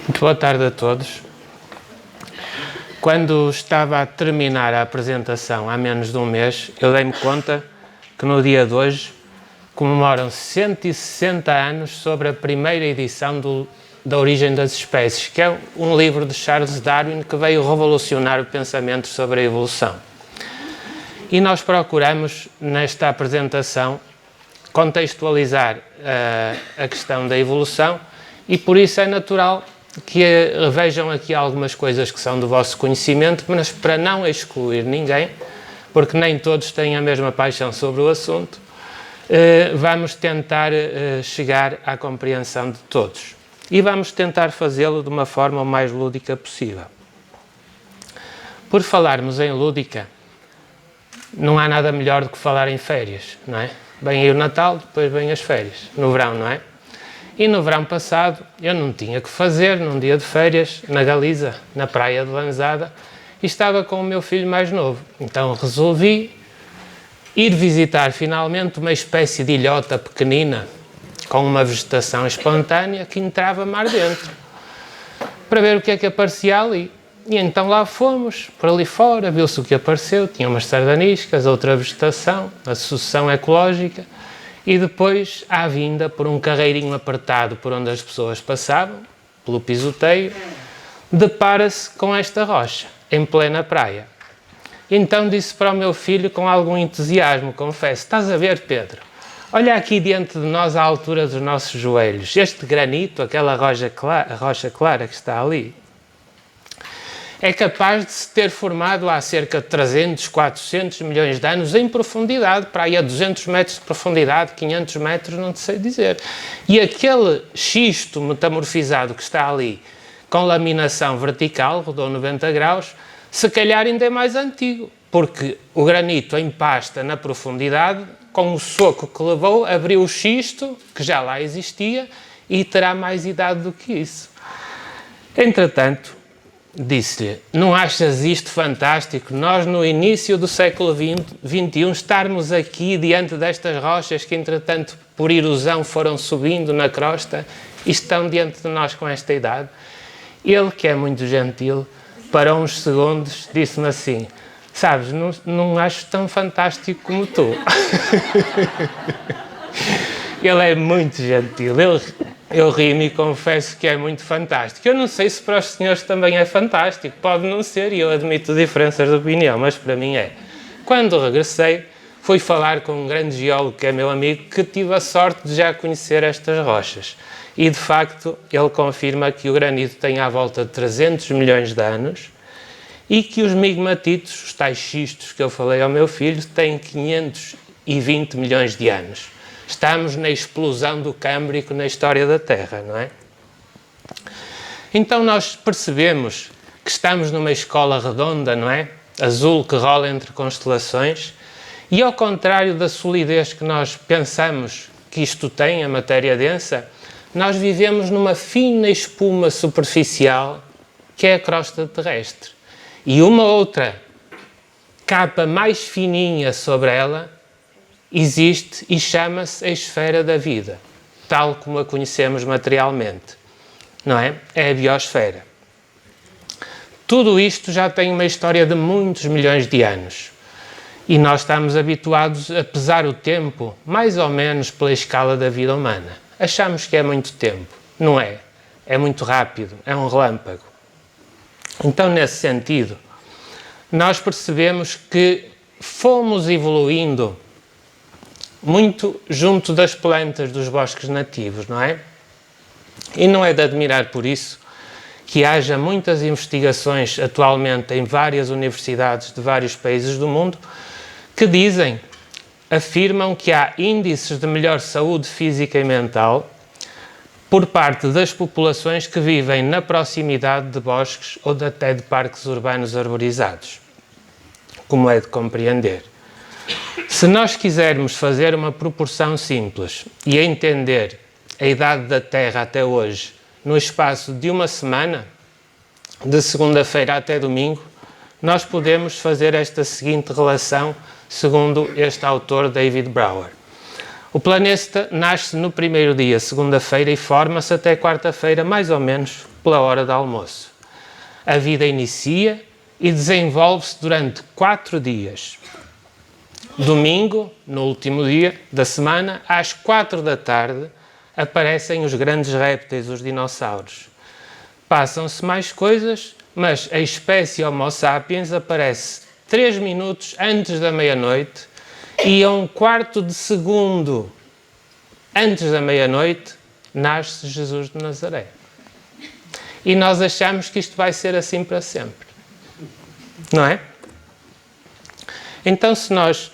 Muito boa tarde a todos. Quando estava a terminar a apresentação há menos de um mês, eu dei-me conta que no dia de hoje comemoram 160 anos sobre a primeira edição da Origem das Espécies, que é um livro de Charles Darwin que veio revolucionar o pensamento sobre a evolução. E nós procuramos, nesta apresentação, contextualizar a questão da evolução e por isso é natural que vejam aqui algumas coisas que são do vosso conhecimento, mas para não excluir ninguém, porque nem todos têm a mesma paixão sobre o assunto, vamos tentar chegar à compreensão de todos. E vamos tentar fazê-lo de uma forma o mais lúdica possível. Por falarmos em lúdica, não há nada melhor do que falar em férias, não é? Vem aí o Natal, depois vem as férias, no verão, não é? E no verão passado eu não tinha que fazer, num dia de férias, na Galiza, na praia de Lanzada, e estava com o meu filho mais novo. Então resolvi ir visitar finalmente uma espécie de ilhota pequenina, com uma vegetação espontânea que entrava mar dentro, para ver o que é que aparecia ali. E então lá fomos, por ali fora, viu-se o que apareceu, tinha umas sardaniscas, outra vegetação, a sucessão ecológica, e depois, à vinda, por um carreirinho apertado por onde as pessoas passavam, pelo pisoteio, depara-se com esta rocha, em plena praia. Então disse para o meu filho, com algum entusiasmo, confesso: estás a ver, Pedro? Olha aqui diante de nós, à altura dos nossos joelhos, este granito, aquela rocha clara que está ali, é capaz de se ter formado há cerca de 300, 400 milhões de anos em profundidade, para aí a 200 metros de profundidade, 500 metros, não te sei dizer. E aquele xisto metamorfizado que está ali, com laminação vertical, rodou 90 graus, se calhar ainda é mais antigo, porque o granito em pasta na profundidade, com o soco que levou, abriu o xisto, que já lá existia, e terá mais idade do que isso. Entretanto, disse-lhe: não achas isto fantástico? Nós, no início do século XXI, estarmos aqui diante destas rochas que, entretanto, por erosão foram subindo na crosta e estão diante de nós com esta idade. Ele, que é muito gentil, parou uns segundos, disse-me assim: sabes, não acho tão fantástico como tu. Ele é muito gentil. Eu ri-me e confesso que é muito fantástico. Eu não sei se para os senhores também é fantástico, pode não ser, e eu admito diferenças de opinião, mas para mim é. Quando regressei, fui falar com um grande geólogo que é meu amigo, que tive a sorte de já conhecer estas rochas. E, de facto, ele confirma que o granito tem à volta de 300 milhões de anos e que os migmatitos, os tais xistos que eu falei ao meu filho, têm 520 milhões de anos. Estamos na explosão do Câmbrico na história da Terra, não é? Então nós percebemos que estamos numa escola redonda, não é? Azul que rola entre constelações, e ao contrário da solidez que nós pensamos que isto tem, a matéria densa, nós vivemos numa fina espuma superficial que é a crosta terrestre. E uma outra capa mais fininha sobre ela existe e chama-se a esfera da vida, tal como a conhecemos materialmente, não é? É a biosfera. Tudo isto já tem uma história de muitos milhões de anos e nós estamos habituados a pesar o tempo mais ou menos pela escala da vida humana. Achamos que é muito tempo, não é? É muito rápido, é um relâmpago. Então, nesse sentido, nós percebemos que fomos evoluindo muito junto das plantas dos bosques nativos, não é? E não é de admirar por isso que haja muitas investigações atualmente em várias universidades de vários países do mundo que afirmam que há índices de melhor saúde física e mental por parte das populações que vivem na proximidade de bosques ou até de parques urbanos arborizados, como é de compreender. Se nós quisermos fazer uma proporção simples e entender a idade da Terra até hoje no espaço de uma semana, de segunda-feira até domingo, nós podemos fazer esta seguinte relação, segundo este autor David Brower. O planeta nasce no primeiro dia, segunda-feira, e forma-se até quarta-feira, mais ou menos pela hora de almoço. A vida inicia e desenvolve-se durante 4 dias. Domingo, no último dia da semana, às 4 da tarde, aparecem os grandes répteis, os dinossauros. Passam-se mais coisas, mas a espécie Homo sapiens aparece 3 minutos antes da meia-noite e a 1/4 de segundo antes da meia-noite nasce Jesus de Nazaré. E nós achamos que isto vai ser assim para sempre. Não é? Então, se nós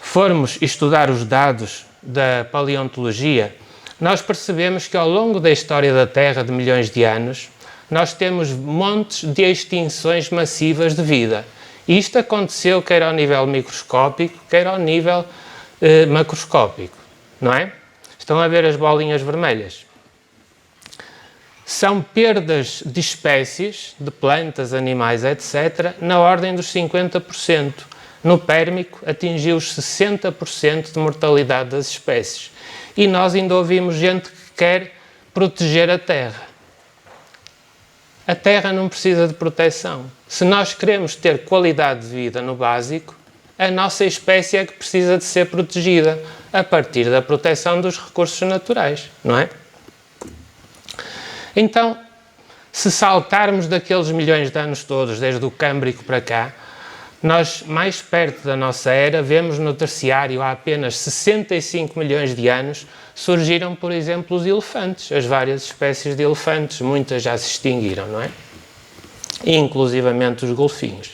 formos estudar os dados da paleontologia, nós percebemos que ao longo da história da Terra de milhões de anos, nós temos montes de extinções massivas de vida. E isto aconteceu quer ao nível microscópico, quer ao nível macroscópico, não é? Estão a ver as bolinhas vermelhas? São perdas de espécies, de plantas, animais, etc., na ordem dos 50%. No Pérmico, atingiu os 60% de mortalidade das espécies. E nós ainda ouvimos gente que quer proteger a Terra. A Terra não precisa de proteção. Se nós queremos ter qualidade de vida no básico, a nossa espécie é que precisa de ser protegida a partir da proteção dos recursos naturais, não é? Então, se saltarmos daqueles milhões de anos todos, desde o Câmbrico para cá, nós, mais perto da nossa era, vemos no terciário, há apenas 65 milhões de anos, surgiram, por exemplo, os elefantes, as várias espécies de elefantes, muitas já se extinguiram, não é? E, inclusivamente os golfinhos.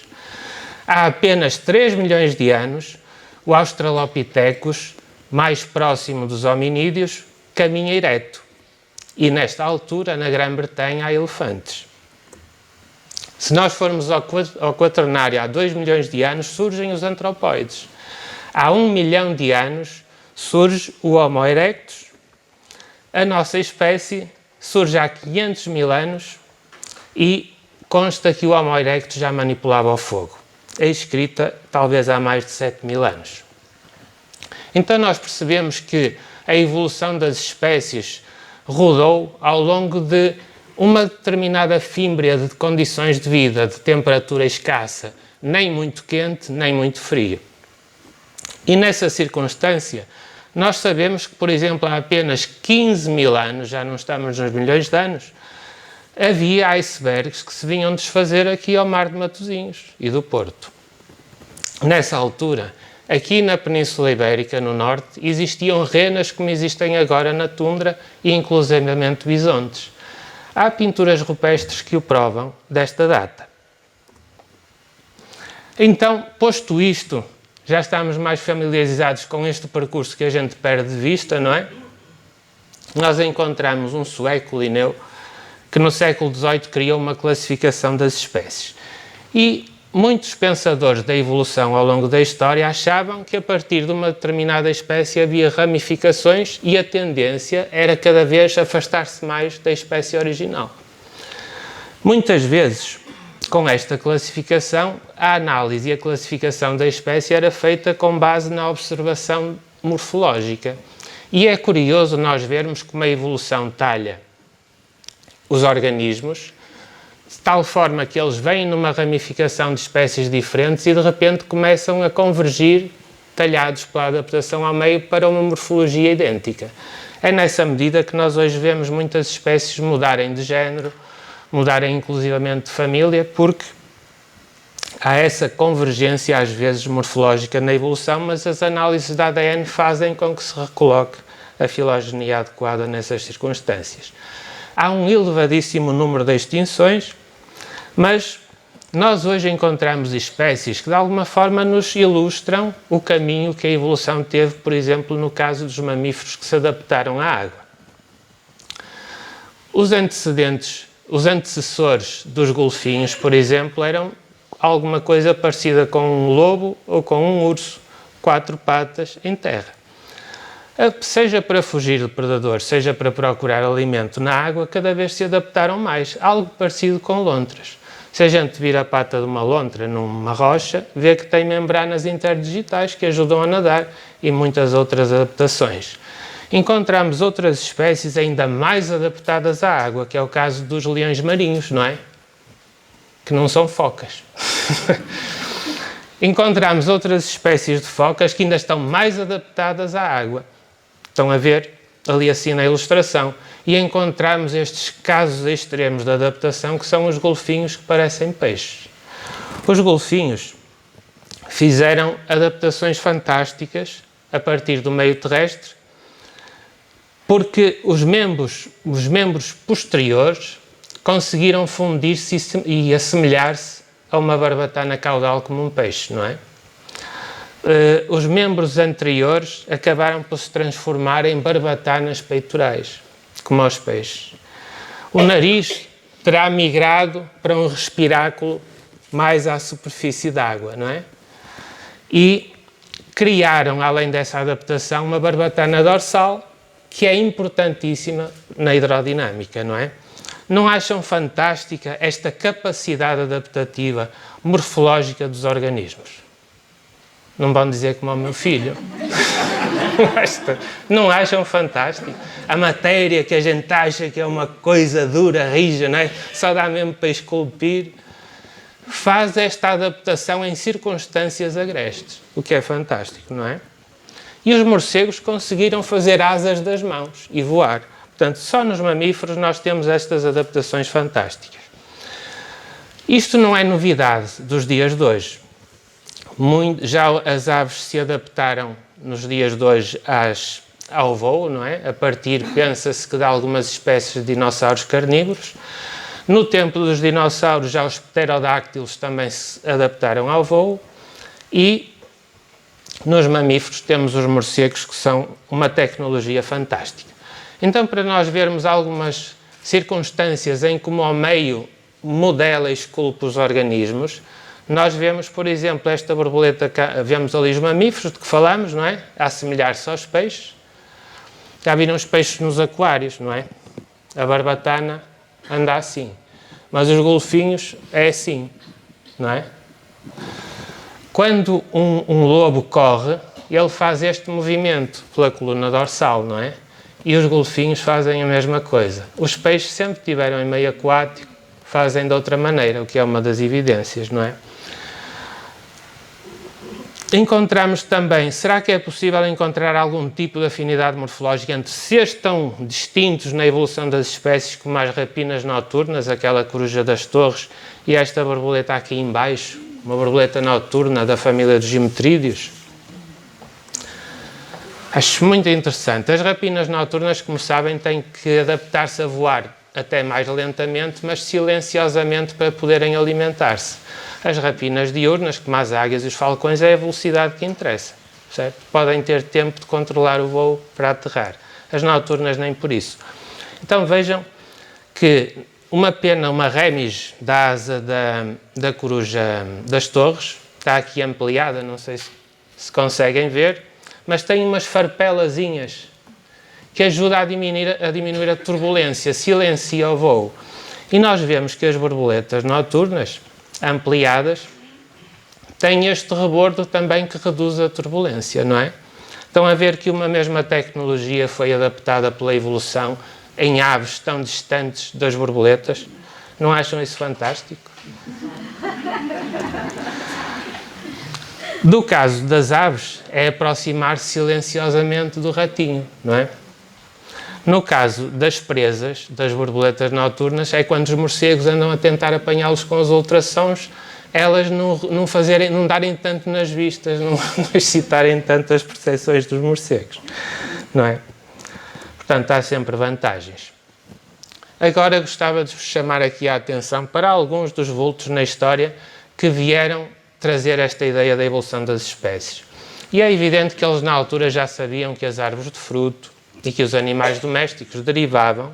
Há apenas 3 milhões de anos, o Australopithecus, mais próximo dos hominídeos, caminha ereto. E nesta altura, na Grã-Bretanha, há elefantes. Se nós formos ao Quaternário há 2 milhões de anos, surgem os antropóides. Há 1 milhão de anos surge o Homo erectus. A nossa espécie surge há 500 mil anos e consta que o Homo erectus já manipulava o fogo. É escrita talvez há mais de 7 mil anos. Então nós percebemos que a evolução das espécies rodou ao longo de uma determinada fímbria de condições de vida, de temperatura escassa, nem muito quente, nem muito frio. E nessa circunstância, nós sabemos que, por exemplo, há apenas 15 mil anos, já não estamos nos milhões de anos, havia icebergs que se vinham desfazer aqui ao Mar de Matosinhos e do Porto. Nessa altura, aqui na Península Ibérica, no norte, existiam renas como existem agora na tundra e inclusivamente bisontes. Há pinturas rupestres que o provam desta data. Então, posto isto, já estamos mais familiarizados com este percurso que a gente perde de vista, não é? Nós encontramos um sueco, Linneu, que no século XVIII criou uma classificação das espécies. E muitos pensadores da evolução ao longo da história achavam que a partir de uma determinada espécie havia ramificações e a tendência era cada vez afastar-se mais da espécie original. Muitas vezes, com esta classificação, a análise e a classificação da espécie era feita com base na observação morfológica. E é curioso nós vermos como a evolução talha os organismos, de tal forma que eles vêm numa ramificação de espécies diferentes e de repente começam a convergir, talhados pela adaptação ao meio, para uma morfologia idêntica. É nessa medida que nós hoje vemos muitas espécies mudarem de género, mudarem inclusivamente de família, porque há essa convergência às vezes morfológica na evolução, mas as análises da ADN fazem com que se recoloque a filogenia adequada nessas circunstâncias. Há um elevadíssimo número de extinções, mas nós hoje encontramos espécies que de alguma forma nos ilustram o caminho que a evolução teve, por exemplo, no caso dos mamíferos que se adaptaram à água. Os antecessores dos golfinhos, por exemplo, eram alguma coisa parecida com um lobo ou com um urso, 4 patas em terra. Seja para fugir do predador, seja para procurar alimento na água, cada vez se adaptaram mais, algo parecido com lontras. Se a gente vir a pata de uma lontra numa rocha, vê que tem membranas interdigitais que ajudam a nadar e muitas outras adaptações. Encontramos outras espécies ainda mais adaptadas à água, que é o caso dos leões marinhos, não é? Que não são focas. Encontramos outras espécies de focas que ainda estão mais adaptadas à água. Estão a ver ali assim na ilustração. E encontramos estes casos extremos de adaptação, que são os golfinhos que parecem peixes. Os golfinhos fizeram adaptações fantásticas a partir do meio terrestre, porque os membros posteriores conseguiram fundir-se e assemelhar-se a uma barbatana caudal como um peixe, não é? Os membros anteriores acabaram por se transformar em barbatanas peitorais, como os peixes. O nariz terá migrado para um respiráculo mais à superfície d'água, não é? E criaram, além dessa adaptação, uma barbatana dorsal, que é importantíssima na hidrodinâmica, não é? Não acham fantástica esta capacidade adaptativa morfológica dos organismos? Não vão dizer como ao meu filho. Não acham fantástico? A matéria que a gente acha que é uma coisa dura, rija, não é? Só dá mesmo para esculpir, faz esta adaptação em circunstâncias agrestes, o que é fantástico, não é? E os morcegos conseguiram fazer asas das mãos e voar. Portanto, só nos mamíferos nós temos estas adaptações fantásticas. Isto não é novidade dos dias de hoje. Já as aves se adaptaram nos dias de hoje ao voo, não é? A partir, pensa-se que de algumas espécies de dinossauros carnívoros. No tempo dos dinossauros, já os pterodáctilos também se adaptaram ao voo. E nos mamíferos temos os morcegos, que são uma tecnologia fantástica. Então, para nós vermos algumas circunstâncias em como ao meio modela e esculpe os organismos, nós vemos, por exemplo, esta borboleta, vemos ali os mamíferos de que falamos, não é? A assemelhar-se aos peixes. Já viram os peixes nos aquários, não é? A barbatana anda assim. Mas os golfinhos é assim, não é? Quando um lobo corre, ele faz este movimento pela coluna dorsal, não é? E os golfinhos fazem a mesma coisa. Os peixes sempre estiveram em meio aquático, fazem de outra maneira, o que é uma das evidências, não é? Encontramos também, será que é possível encontrar algum tipo de afinidade morfológica entre seres tão distintos na evolução das espécies como as rapinas noturnas, aquela coruja das torres, e esta borboleta aqui em baixo, uma borboleta noturna da família dos geometrídeos? Acho muito interessante. As rapinas noturnas, como sabem, têm que adaptar-se a voar até mais lentamente, mas silenciosamente para poderem alimentar-se. As rapinas diurnas, como as águias e os falcões, é a velocidade que interessa, certo? Podem ter tempo de controlar o voo para aterrar. As noturnas nem por isso. Então vejam que uma remis da asa da coruja das torres, está aqui ampliada, não sei se conseguem ver, mas tem umas farpelazinhas que ajudam a diminuir a turbulência, silencia o voo. E nós vemos que as borboletas noturnas, ampliadas, têm este rebordo também que reduz a turbulência, não é? Estão a ver que uma mesma tecnologia foi adaptada pela evolução em aves tão distantes das borboletas. Não acham isso fantástico? Do caso das aves, é aproximar-se silenciosamente do ratinho, não é? No caso das presas, das borboletas noturnas, é quando os morcegos andam a tentar apanhá-los com os ultrassons, elas não darem tanto nas vistas, não excitarem tanto as percepções dos morcegos, não é? Portanto, há sempre vantagens. Agora gostava de vos chamar aqui a atenção para alguns dos vultos na história que vieram trazer esta ideia da evolução das espécies. E é evidente que eles na altura já sabiam que as árvores de fruto e que os animais domésticos derivavam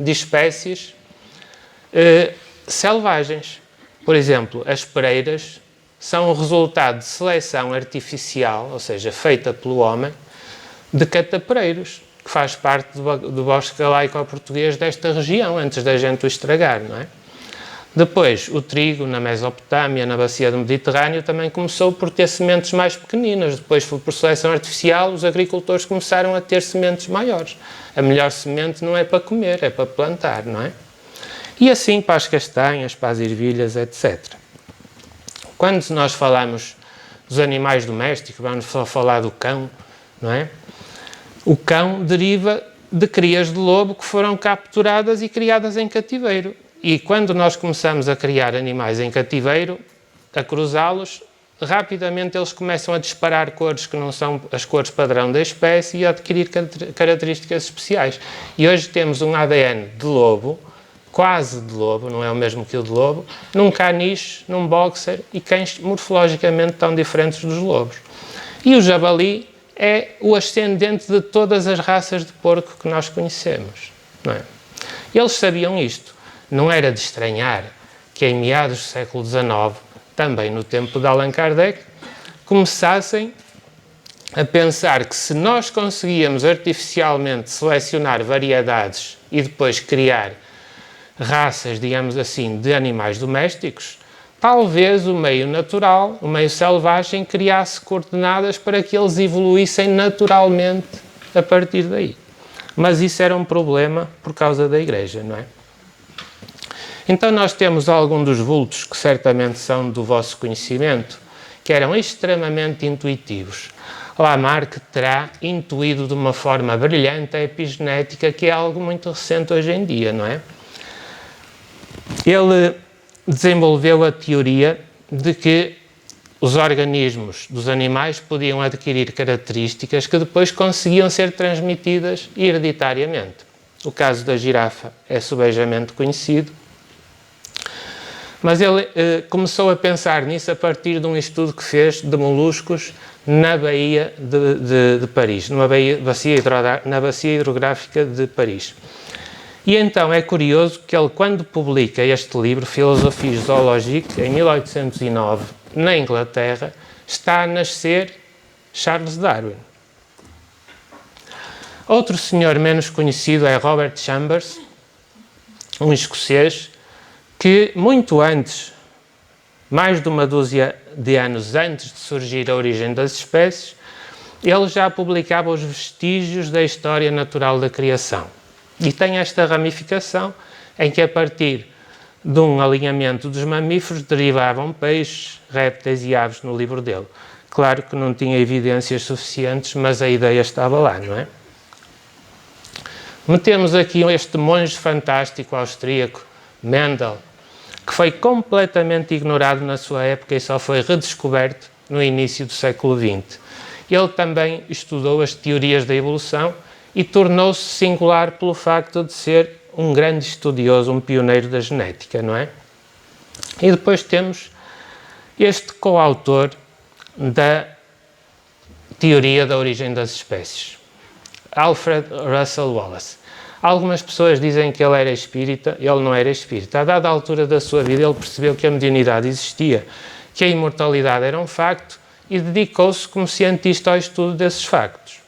de espécies selvagens. Por exemplo, as pereiras são o resultado de seleção artificial, ou seja, feita pelo homem, de catapereiros, que faz parte do bosque galaico-português desta região, antes da gente o estragar, não é? Depois, o trigo na Mesopotâmia, na bacia do Mediterrâneo, também começou por ter sementes mais pequeninas. Depois, por seleção artificial, os agricultores começaram a ter sementes maiores. A melhor semente não é para comer, é para plantar, não é? E assim para as castanhas, para as ervilhas, etc. Quando nós falamos dos animais domésticos, vamos só falar do cão, não é? O cão deriva de crias de lobo que foram capturadas e criadas em cativeiro. E quando nós começamos a criar animais em cativeiro, a cruzá-los, rapidamente eles começam a disparar cores que não são as cores padrão da espécie e a adquirir características especiais. E hoje temos um ADN de lobo, quase de lobo, não é o mesmo que o de lobo, num caniche, num boxer e cães morfologicamente tão diferentes dos lobos. E o javali é o ascendente de todas as raças de porco que nós conhecemos, não é? Eles sabiam isto. Não era de estranhar que em meados do século XIX, também no tempo de Allan Kardec, começassem a pensar que se nós conseguíamos artificialmente selecionar variedades e depois criar raças, digamos assim, de animais domésticos, talvez o meio natural, o meio selvagem, criasse coordenadas para que eles evoluíssem naturalmente a partir daí. Mas isso era um problema por causa da Igreja, não é? Então nós temos alguns dos vultos que certamente são do vosso conhecimento, que eram extremamente intuitivos. Lamarck terá intuído de uma forma brilhante a epigenética, que é algo muito recente hoje em dia, não é? Ele desenvolveu a teoria de que os organismos dos animais podiam adquirir características que depois conseguiam ser transmitidas hereditariamente. O caso da girafa é subejamente conhecido, mas ele começou a pensar nisso a partir de um estudo que fez de moluscos na Baía de Paris, na bacia hidrográfica de Paris. E então é curioso que ele, quando publica este livro, Philosophie Zoologique, em 1809, na Inglaterra, está a nascer Charles Darwin. Outro senhor menos conhecido é Robert Chambers, um escocês, que muito antes, mais de uma dúzia de anos antes de surgir a origem das espécies, ele já publicava os vestígios da história natural da criação. E tem esta ramificação em que, a partir de um alinhamento dos mamíferos, derivavam peixes, répteis e aves no livro dele. Claro que não tinha evidências suficientes, mas a ideia estava lá, não é? Metemos aqui este monge fantástico austríaco, Mendel, que foi completamente ignorado na sua época e só foi redescoberto no início do século XX. Ele também estudou as teorias da evolução e tornou-se singular pelo facto de ser um grande estudioso, um pioneiro da genética, não é? E depois temos este coautor da teoria da origem das espécies, Alfred Russel Wallace. Algumas pessoas dizem que ele era espírita, ele não era espírita. A dada altura da sua vida ele percebeu que a mediunidade existia, que a imortalidade era um facto e dedicou-se como cientista ao estudo desses factos.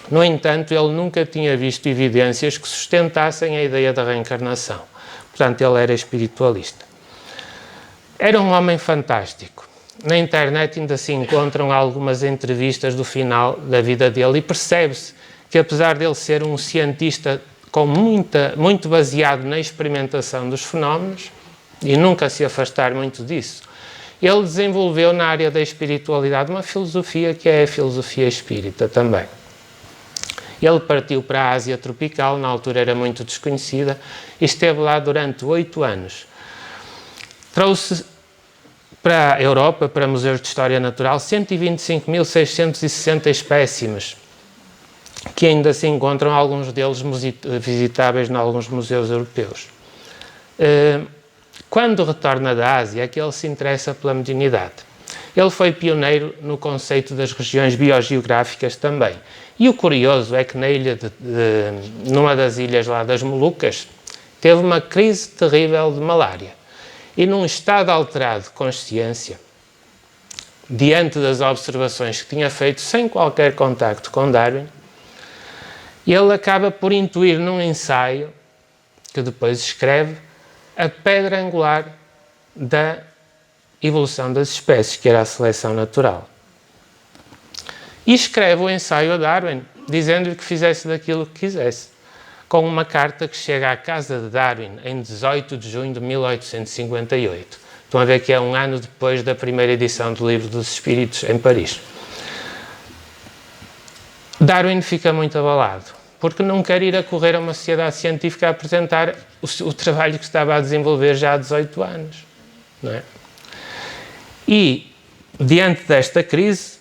No entanto, ele nunca tinha visto evidências que sustentassem a ideia da reencarnação. Portanto, ele era espiritualista. Era um homem fantástico. Na internet ainda se encontram algumas entrevistas do final da vida dele e percebe-se que, apesar dele ser um cientista muito baseado na experimentação dos fenómenos e nunca se afastar muito disso, ele desenvolveu na área da espiritualidade uma filosofia que é a filosofia espírita também. Ele partiu para a Ásia tropical, na altura era muito desconhecida, e esteve lá durante 8 anos. Trouxe para a Europa, para museus de história natural, 125.660 espécimes, que ainda se encontram, alguns deles visitáveis em alguns museus europeus. Quando retorna da Ásia, é que ele se interessa pela mediunidade. Ele foi pioneiro no conceito das regiões biogeográficas também. E o curioso é que numa das ilhas lá das Molucas, teve uma crise terrível de malária. E num estado alterado de consciência, diante das observações que tinha feito sem qualquer contacto com Darwin, ele acaba por intuir num ensaio, que depois escreve, a pedra angular da evolução das espécies, que era a seleção natural. E escreve o ensaio a Darwin, dizendo-lhe que fizesse daquilo que quisesse, com uma carta que chega à casa de Darwin em 18 de junho de 1858. Estão a ver que é um ano depois da primeira edição do Livro dos Espíritos em Paris. Darwin fica muito abalado, porque não quer ir a correr a uma sociedade científica a apresentar o trabalho que estava a desenvolver já há 18 anos. Não é? E, diante desta crise,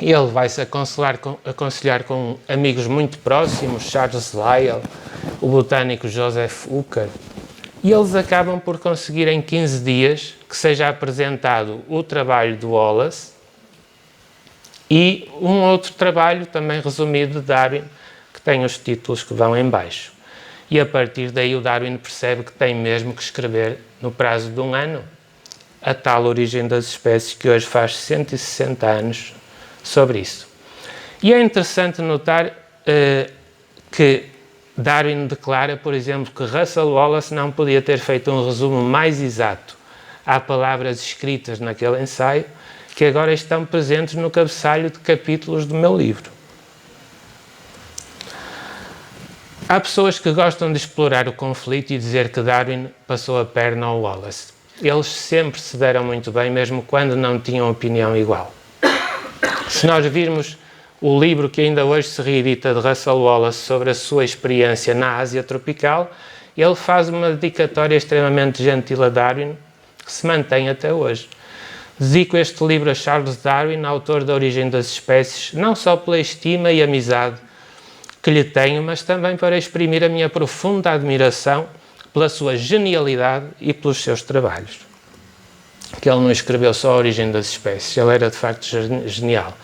ele vai-se aconselhar com amigos muito próximos, Charles Lyell, o botânico Joseph Hooker, e eles acabam por conseguir em 15 dias que seja apresentado o trabalho do Wallace e um outro trabalho também resumido de Darwin, que tem os títulos que vão em baixo. E a partir daí o Darwin percebe que tem mesmo que escrever, no prazo de um ano, a tal origem das espécies, que hoje faz 160 anos sobre isso. E é interessante notar que Darwin declara, por exemplo, que Russell Wallace não podia ter feito um resumo mais exato às palavras escritas naquele ensaio, que agora estão presentes no cabeçalho de capítulos do meu livro. Há pessoas que gostam de explorar o conflito e dizer que Darwin passou a perna ao Wallace. Eles sempre se deram muito bem, mesmo quando não tinham opinião igual. Se nós virmos o livro que ainda hoje se reedita de Russell Wallace sobre a sua experiência na Ásia tropical, ele faz uma dedicatória extremamente gentil a Darwin, que se mantém até hoje. Dedico este livro a Charles Darwin, autor da Origem das Espécies, não só pela estima e amizade que lhe tenho, mas também para exprimir a minha profunda admiração pela sua genialidade e pelos seus trabalhos. Que ele não escreveu só a Origem das Espécies, ele era de facto genial.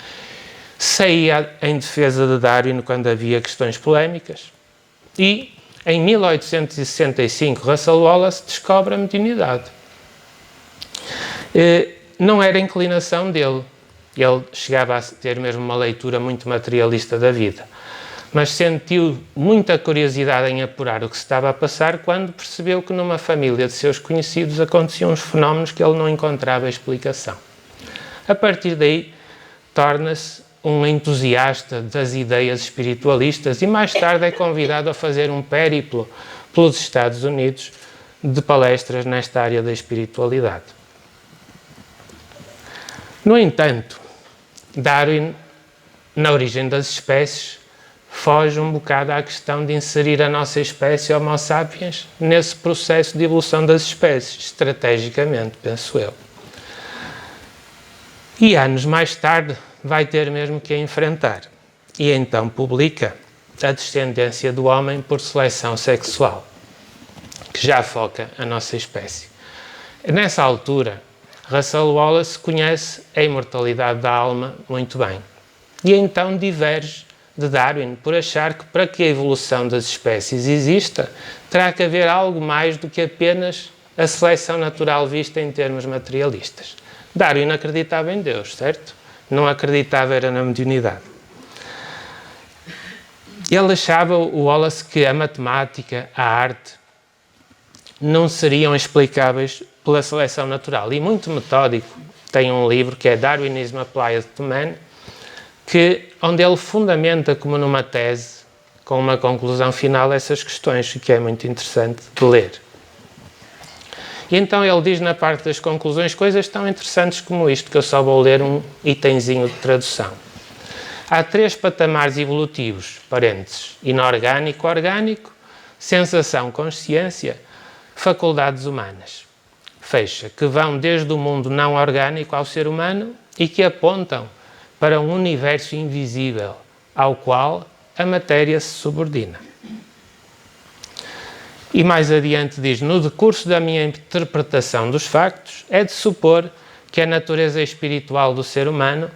Saía em defesa de Darwin quando havia questões polémicas e, em 1865, Russell Wallace descobre a mediunidade. Não era a inclinação dele, ele chegava a ter mesmo uma leitura muito materialista da vida, mas sentiu muita curiosidade em apurar o que se estava a passar quando percebeu que numa família de seus conhecidos aconteciam uns fenómenos que ele não encontrava explicação. A partir daí, torna-se um entusiasta das ideias espiritualistas e mais tarde é convidado a fazer um périplo pelos Estados Unidos de palestras nesta área da espiritualidade. No entanto, Darwin, na Origem das Espécies, foge um bocado à questão de inserir a nossa espécie Homo sapiens nesse processo de evolução das espécies, estrategicamente, penso eu. E anos mais tarde vai ter mesmo que a enfrentar, e então publica A Descendência do Homem por Seleção Sexual, que já foca a nossa espécie. Nessa altura, Russell Wallace conhece a imortalidade da alma muito bem, e então diverge de Darwin por achar que para que a evolução das espécies exista, terá que haver algo mais do que apenas a seleção natural vista em termos materialistas. Darwin acreditava em Deus, certo? Não acreditava era na mediunidade. Ele achava, o Wallace, que a matemática, a arte, não seriam explicáveis pela seleção natural. E muito metódico, tem um livro que é Darwinism Applied to Man, onde ele fundamenta como numa tese, com uma conclusão final, essas questões, que é muito interessante de ler. E então ele diz na parte das conclusões coisas tão interessantes como isto, que eu só vou ler um itemzinho de tradução. Há 3 patamares evolutivos, parênteses, inorgânico, orgânico, sensação, consciência, faculdades humanas. Fecha, que vão desde o mundo não orgânico ao ser humano e que apontam para um universo invisível, ao qual a matéria se subordina. E mais adiante diz, no decurso da minha interpretação dos factos, é de supor que a natureza espiritual do ser humano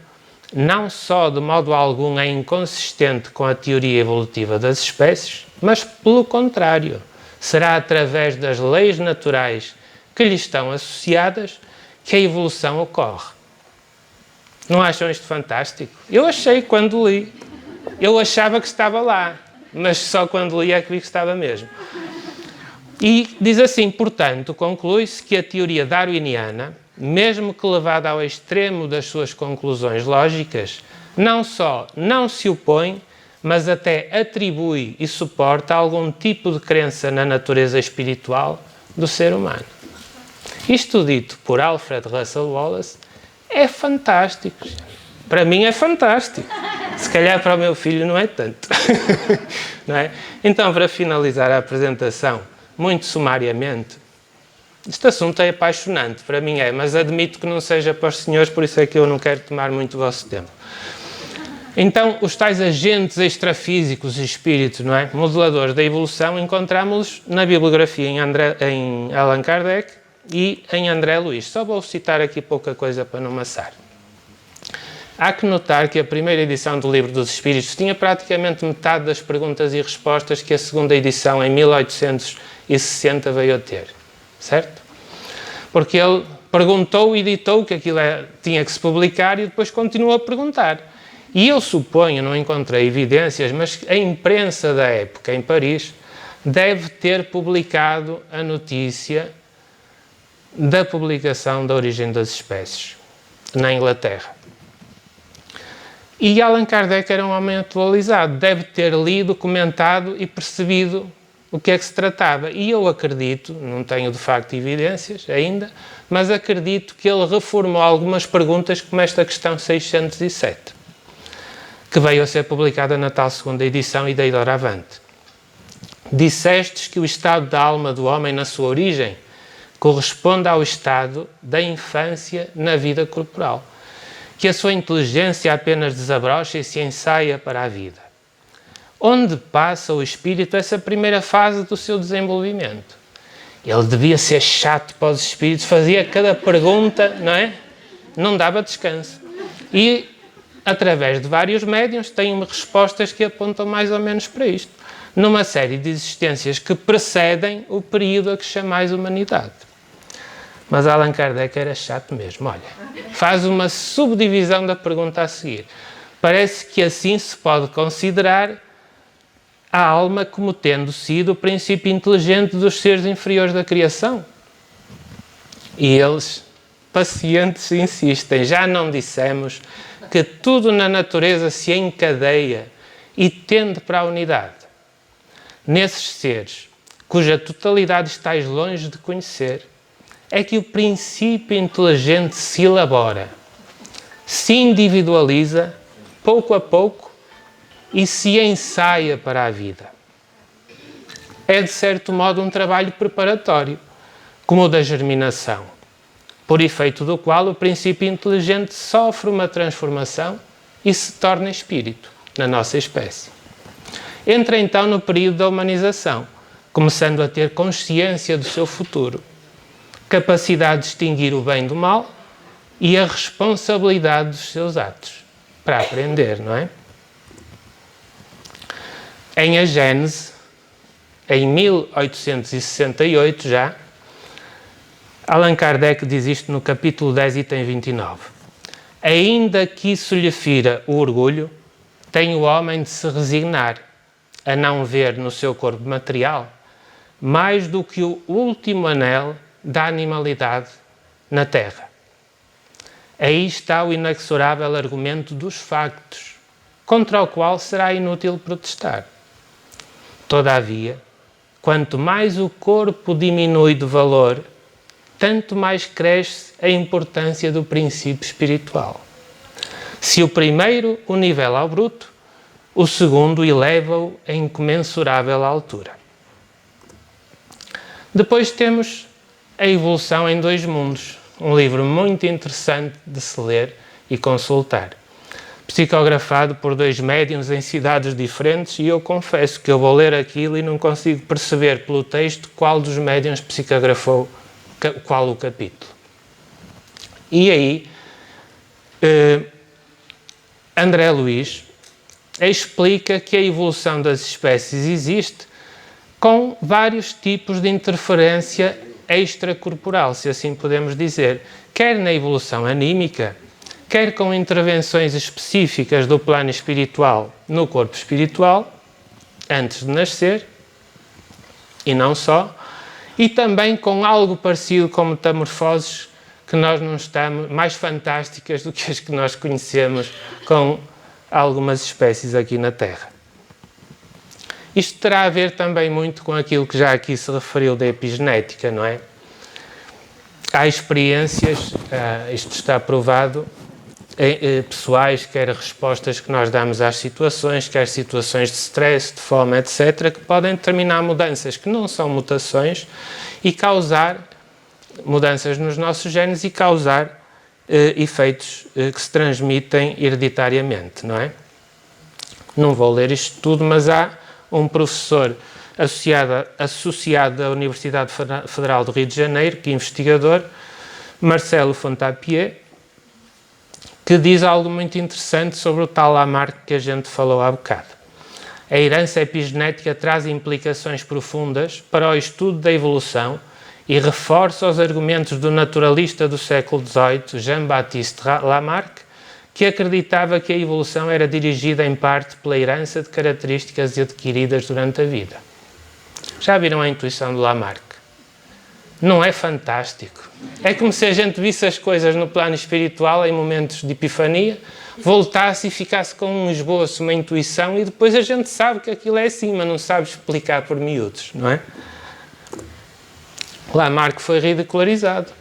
não só de modo algum é inconsistente com a teoria evolutiva das espécies, mas pelo contrário, será através das leis naturais que lhe estão associadas que a evolução ocorre. Não acham isto fantástico? Eu achei quando li. Eu achava que estava lá, mas só quando li é que vi que estava mesmo. E diz assim, portanto, conclui-se que a teoria darwiniana, mesmo que levada ao extremo das suas conclusões lógicas, não só não se opõe, mas até atribui e suporta algum tipo de crença na natureza espiritual do ser humano. Isto dito por Alfred Russel Wallace é fantástico. Para mim é fantástico. Se calhar para o meu filho não é tanto. Não é? Então, para finalizar a apresentação, muito sumariamente, este assunto é apaixonante, para mim é, mas admito que não seja para os senhores, por isso é que eu não quero tomar muito o vosso tempo. Então, os tais agentes extrafísicos e espíritos, não é? Modeladores da evolução, encontramos-los na bibliografia em Allan Kardec e em André Luiz. Só vou citar aqui pouca coisa para não amassar. Há que notar que a primeira edição do Livro dos Espíritos tinha praticamente metade das perguntas e respostas que a segunda edição, em 1860, veio a ter. Certo? Porque ele perguntou e ditou que aquilo tinha que se publicar e depois continuou a perguntar. E eu suponho, não encontrei evidências, mas a imprensa da época, em Paris, deve ter publicado a notícia da publicação da origem das espécies, na Inglaterra. E Allan Kardec era um homem atualizado, deve ter lido, comentado e percebido o que é que se tratava. E eu acredito, não tenho de facto evidências ainda, mas acredito que ele reformou algumas perguntas como esta questão 607, que veio a ser publicada na tal segunda edição e daí doravante. Dissestes que o estado da alma do homem na sua origem corresponde ao estado da infância na vida corporal, que a sua inteligência apenas desabrocha e se ensaia para a vida. Onde passa o espírito essa primeira fase do seu desenvolvimento? Ele devia ser chato para os espíritos, fazia cada pergunta, não é? Não dava descanso. E, através de vários médiuns, tem respostas que apontam mais ou menos para isto, numa série de existências que precedem o período a que chamais humanidade. Mas Allan Kardec era chato mesmo, olha. Faz uma subdivisão da pergunta a seguir. Parece que assim se pode considerar a alma como tendo sido o princípio inteligente dos seres inferiores da criação. E eles, pacientes, insistem. Já não dissemos que tudo na natureza se encadeia e tende para a unidade. Nesses seres, cuja totalidade estáis longe de conhecer, é que o princípio inteligente se elabora, se individualiza, pouco a pouco, e se ensaia para a vida. É, de certo modo, um trabalho preparatório, como o da germinação, por efeito do qual o princípio inteligente sofre uma transformação e se torna espírito na nossa espécie. Entra então no período da humanização, começando a ter consciência do seu futuro, capacidade de distinguir o bem do mal e a responsabilidade dos seus atos, para aprender, não é? Em A Gênese, em 1868 já, Allan Kardec diz isto no capítulo 10, item 29. Ainda que isso lhe fira o orgulho, tem o homem de se resignar a não ver no seu corpo material mais do que o último anel da animalidade na Terra. Aí está o inexorável argumento dos factos, contra o qual será inútil protestar. Todavia, quanto mais o corpo diminui de valor, tanto mais cresce a importância do princípio espiritual. Se o primeiro o nivela ao bruto, o segundo eleva-o a incomensurável altura. Depois temos A Evolução em Dois Mundos, um livro muito interessante de se ler e consultar, psicografado por dois médiuns em cidades diferentes, e eu confesso que eu vou ler aquilo e não consigo perceber pelo texto qual dos médiuns psicografou qual o capítulo. E aí, André Luiz explica que a evolução das espécies existe com vários tipos de interferência extracorporal, se assim podemos dizer, quer na evolução anímica, quer com intervenções específicas do plano espiritual no corpo espiritual, antes de nascer, e não só, e também com algo parecido com metamorfoses que nós não estamos, mais fantásticas do que as que nós conhecemos com algumas espécies aqui na Terra. Isto terá a ver também muito com aquilo que já aqui se referiu da epigenética, não é? Há experiências, isto está provado, pessoais, quer respostas que nós damos às situações, quer situações de stress, de fome, etc., que podem determinar mudanças que não são mutações e causar mudanças nos nossos genes e causar efeitos que se transmitem hereditariamente, não é? Não vou ler isto tudo, mas há um professor associado à Universidade Federal do Rio de Janeiro, que é investigador, Marcelo Fontapié, que diz algo muito interessante sobre o tal Lamarck que a gente falou há bocado. A herança epigenética traz implicações profundas para o estudo da evolução e reforça os argumentos do naturalista do século XVIII, Jean-Baptiste Lamarck, que acreditava que a evolução era dirigida em parte pela herança de características adquiridas durante a vida. Já viram a intuição de Lamarck? Não é fantástico? É como se a gente visse as coisas no plano espiritual em momentos de epifania, voltasse e ficasse com um esboço, uma intuição, e depois a gente sabe que aquilo é assim, mas não sabe explicar por miúdos, não é? Lamarck foi ridicularizado.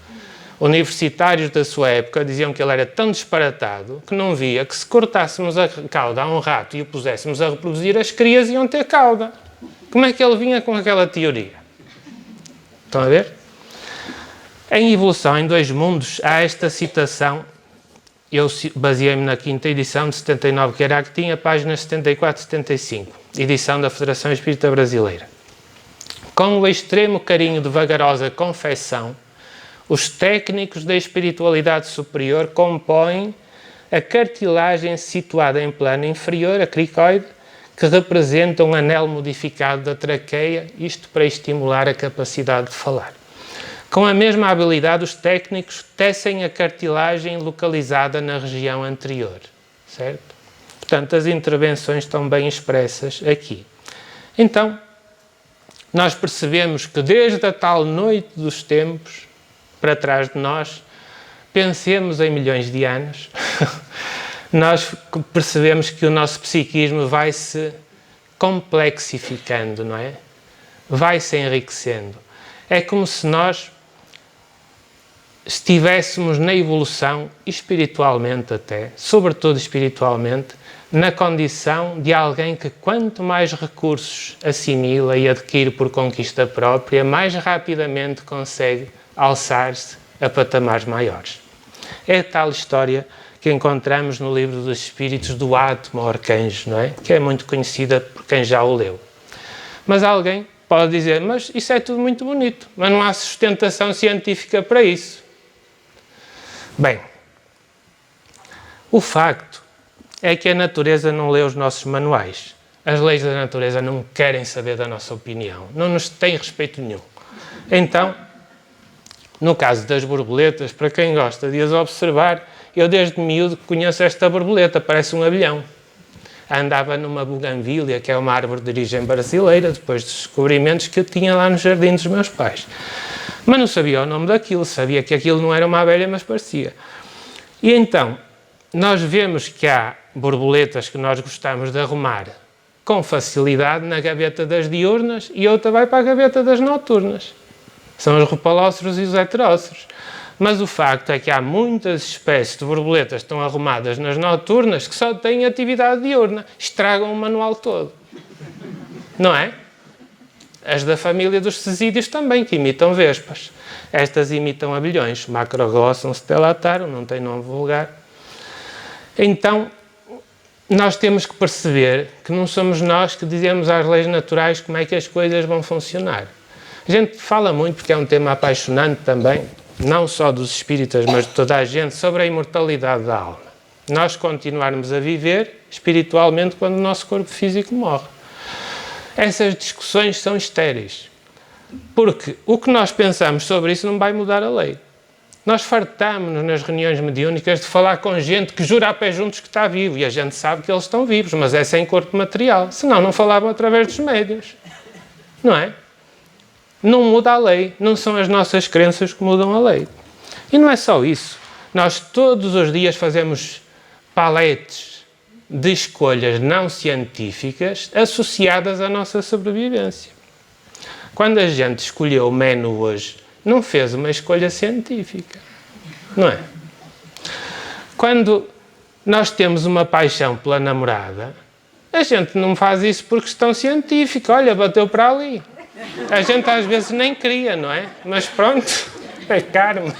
Universitários da sua época diziam que ele era tão disparatado que não via que se cortássemos a cauda a um rato e o puséssemos a reproduzir, as crias iam ter cauda. Como é que ele vinha com aquela teoria? Estão a ver? Em Evolução em Dois Mundos há esta citação, eu baseei-me na quinta edição de 79, que era a que tinha, páginas 74 e 75, edição da Federação Espírita Brasileira. Com o extremo carinho de vagarosa confecção, os técnicos da espiritualidade superior compõem a cartilagem situada em plano inferior, a cricoide, que representa um anel modificado da traqueia, isto para estimular a capacidade de falar. Com a mesma habilidade, os técnicos tecem a cartilagem localizada na região anterior, certo? Portanto, as intervenções estão bem expressas aqui. Então, nós percebemos que desde a tal noite dos tempos, para trás de nós, pensemos em milhões de anos, nós percebemos que o nosso psiquismo vai-se complexificando, não é? Vai-se enriquecendo. É como se nós estivéssemos na evolução, espiritualmente até, sobretudo espiritualmente, na condição de alguém que quanto mais recursos assimila e adquire por conquista própria, mais rapidamente consegue alçar-se a patamares maiores. É a tal história que encontramos no livro dos Espíritos do Átomo ao Arcanjo, não é? Que é muito conhecida por quem já o leu. Mas alguém pode dizer, mas isso é tudo muito bonito, mas não há sustentação científica para isso. Bem, o facto é que a natureza não lê os nossos manuais. As leis da natureza não querem saber da nossa opinião, não nos têm respeito nenhum. Então, no caso das borboletas, para quem gosta de as observar, eu desde miúdo conheço esta borboleta, parece um abelhão. Andava numa buganvília, que é uma árvore de origem brasileira, depois dos descobrimentos que eu tinha lá no jardim dos meus pais. Mas não sabia o nome daquilo, sabia que aquilo não era uma abelha, mas parecia. E então, nós vemos que há borboletas que nós gostamos de arrumar com facilidade na gaveta das diurnas e outra vai para a gaveta das noturnas. São os rupalóceros e os heteróceros. Mas o facto é que há muitas espécies de borboletas que estão arrumadas nas noturnas que só têm atividade diurna. Estragam o manual todo. Não é? As da família dos cesídeos também, que imitam vespas. Estas imitam abelhões. Macroglossum stellatarum, não tem nome vulgar. Então, nós temos que perceber que não somos nós que dizemos às leis naturais como é que as coisas vão funcionar. A gente fala muito, porque é um tema apaixonante também, não só dos espíritas, mas de toda a gente, sobre a imortalidade da alma. Nós continuarmos a viver espiritualmente quando o nosso corpo físico morre. Essas discussões são estéreis, porque o que nós pensamos sobre isso não vai mudar a lei. Nós fartámos-nos nas reuniões mediúnicas de falar com gente que jura a pé juntos que está vivo, e a gente sabe que eles estão vivos, mas é sem corpo material, senão não falavam através dos médiuns, não é? não muda a lei, não são as nossas crenças que mudam a lei. E não é só isso. Nós todos os dias fazemos paletes de escolhas não científicas associadas à nossa sobrevivência. Quando a gente escolheu o menu hoje, não fez uma escolha científica, não é? Quando nós temos uma paixão pela namorada, a gente não faz isso por questão científica. Olha, bateu para ali. A gente às vezes nem queria, não é? Mas pronto, é karma.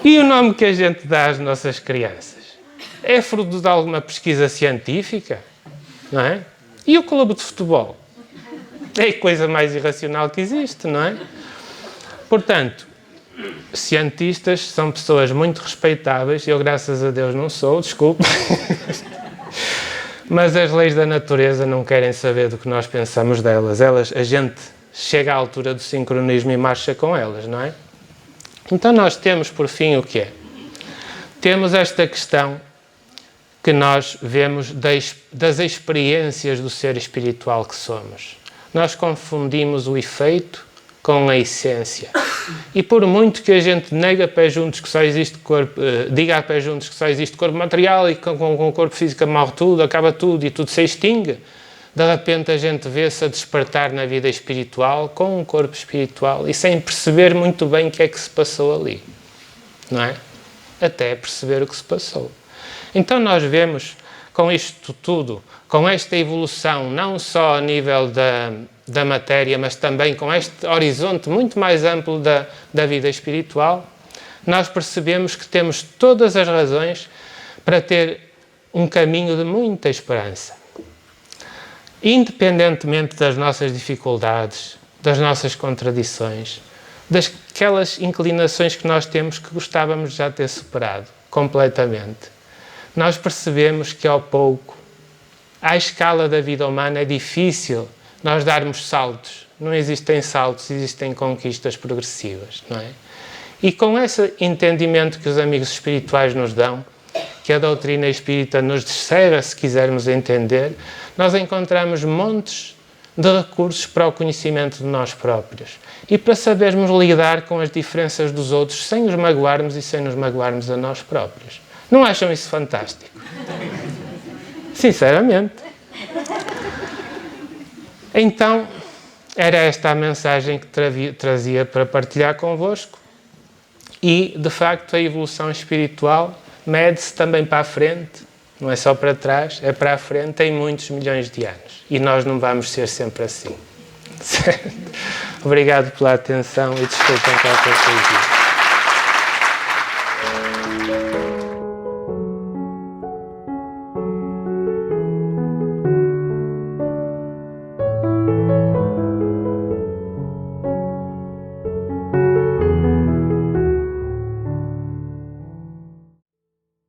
E o nome que a gente dá às nossas crianças? É fruto de alguma pesquisa científica, não é? E o clube de futebol? É a coisa mais irracional que existe, não é? Portanto, cientistas são pessoas muito respeitáveis, eu graças a Deus não sou, desculpe, mas as leis da natureza não querem saber do que nós pensamos delas. A gente chega à altura do sincronismo e marcha com elas, não é? Então nós temos, por fim, o que é? Temos esta questão que nós vemos das experiências do ser espiritual que somos. Nós confundimos o efeito com a essência. E por muito que a gente negue a pé juntos que só existe corpo, diga a pé juntos que só existe corpo material e com o corpo físico morre tudo, acaba tudo e tudo se extingue, de repente a gente vê-se a despertar na vida espiritual com um corpo espiritual e sem perceber muito bem o que é que se passou ali, não é? Até perceber o que se passou. Então nós vemos com isto tudo, com esta evolução, não só a nível da matéria, mas também com este horizonte muito mais amplo da vida espiritual, nós percebemos que temos todas as razões para ter um caminho de muita esperança. Independentemente das nossas dificuldades, das nossas contradições, daquelas inclinações que nós temos que gostávamos de já ter superado completamente, nós percebemos que ao pouco, à escala da vida humana, é difícil nós darmos saltos. Não existem saltos, existem conquistas progressivas, não é? E com esse entendimento que os amigos espirituais nos dão, que a doutrina espírita nos descerra, se quisermos entender, nós encontramos montes de recursos para o conhecimento de nós próprios e para sabermos lidar com as diferenças dos outros sem os magoarmos e sem nos magoarmos a nós próprios. Não acham isso fantástico? Sinceramente. Então, era esta a mensagem que trazia para partilhar convosco e, de facto, a evolução espiritual mede-se também para a frente, não é só para trás, é para a frente em muitos milhões de anos. E nós não vamos ser sempre assim. Certo? Obrigado pela atenção e desculpem qualquer coisa.